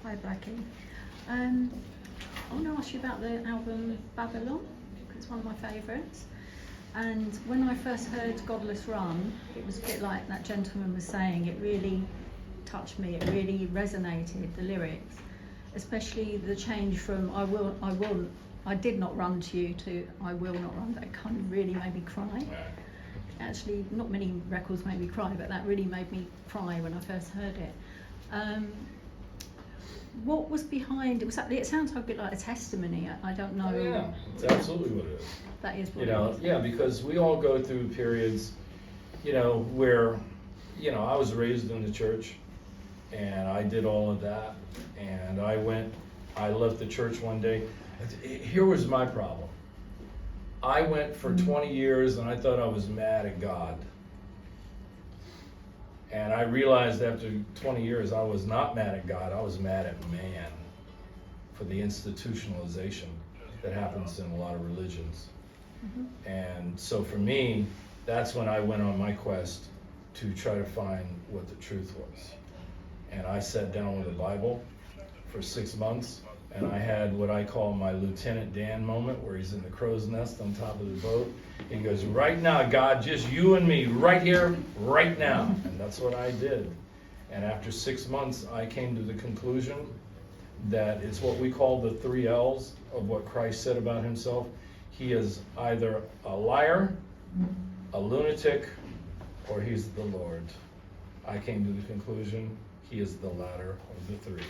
Hi, Blackie. I want to ask you about the album Babylon. It's one of my favourites. And when I first heard Godless Run, it was a bit like that gentleman was saying, it really touched me, it really resonated, the lyrics. Especially the change from I did not run to you to I will not run. That kind of really made me cry. Actually, not many records made me cry, but that really made me cry when I first heard it. What was behind it? It sounds a bit like a testimony. I don't know. Yeah, it's absolutely what it is. That is what it is. Yeah, because we all go through periods, where, I was raised in the church, and I did all of that, and I left the church one day. Here was my problem. I went for 20 years, and I thought I was mad at God. And I realized after 20 years, I was not mad at God, I was mad at man for the institutionalization that happens in a lot of religions. Mm-hmm. And so for me, that's when I went on my quest to try to find what the truth was. And I sat down with the Bible for 6 months, and I had what I call my Lieutenant Dan moment, where he's in the crow's nest on top of the boat. He goes, right now, God, just you and me, right here, right now. And that's what I did. And after 6 months, I came to the conclusion that it's what we call the 3 L's of what Christ said about himself. He is either a liar, a lunatic, or he's the Lord. I came to the conclusion he is the latter of the 3.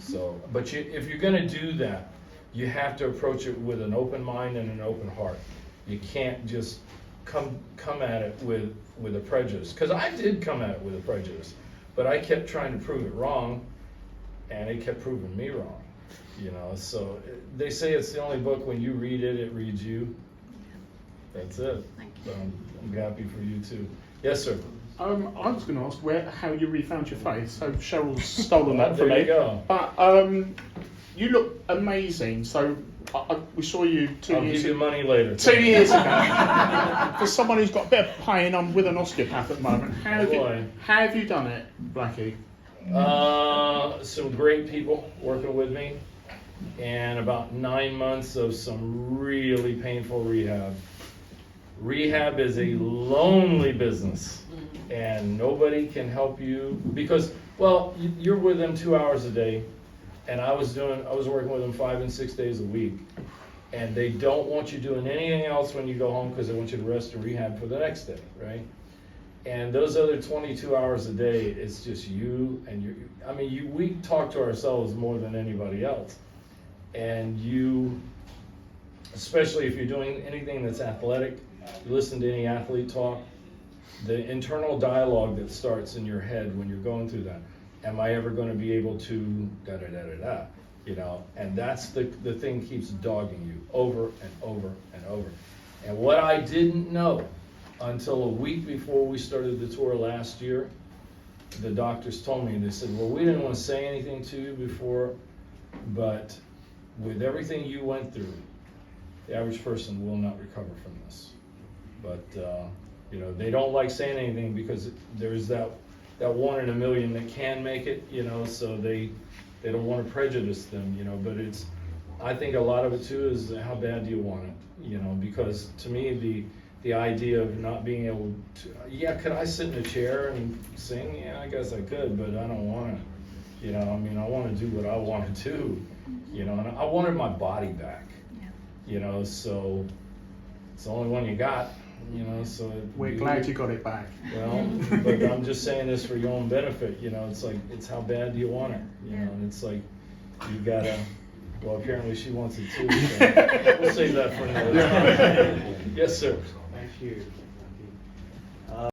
So, but if you're going to do that, you have to approach it with an open mind and an open heart. You can't just come at it with a prejudice. Because I did come at it with a prejudice, but I kept trying to prove it wrong, and it kept proving me wrong. So they say it's the only book when you read it, it reads you. That's it. Thank you. So I'm happy for you too. Yes, sir. I was going to ask how you refound your faith. So Cheryl's stolen that from me. There you go. But you look amazing. So we saw you 2 I'll years give you ago. money later. 2 years ago. For someone who's got a bit of pain, I'm with an osteopath at the moment. How have you done it, Blackie? Some great people working with me, and about 9 months of some really painful rehab. Rehab is a lonely business, and nobody can help you because, you're with them 2 hours a day, and I was working with them 5 and 6 days a week, and they don't want you doing anything else when you go home because they want you to rest and rehab for the next day, right? And those other 22 hours a day, it's just you and we talk to ourselves more than anybody else, and especially if you're doing anything that's athletic. You listen to any athlete talk, the internal dialogue that starts in your head when you're going through that. Am I ever going to be able to da-da-da-da-da, and that's the thing keeps dogging you over and over and over. And what I didn't know until a week before we started the tour last year, the doctors told me, they said, well, we didn't want to say anything to you before, but with everything you went through, the average person will not recover from this. But, they don't like saying anything because there's that 1 in a million that can make it, so they don't want to prejudice them, but I think a lot of it too is how bad do you want it, because to me, the idea of not being able to, could I sit in a chair and sing? Yeah, I guess I could, but I don't want to, I want to do what I want to do, and I wanted my body back, so it's the only one you got. So we're glad you got it back. Well, but I'm just saying this for your own benefit. It's like, it's how bad do you want it? And it's like, you gotta. Well, apparently she wants it too. So we'll save that for another time. Yes, sir. Thank you.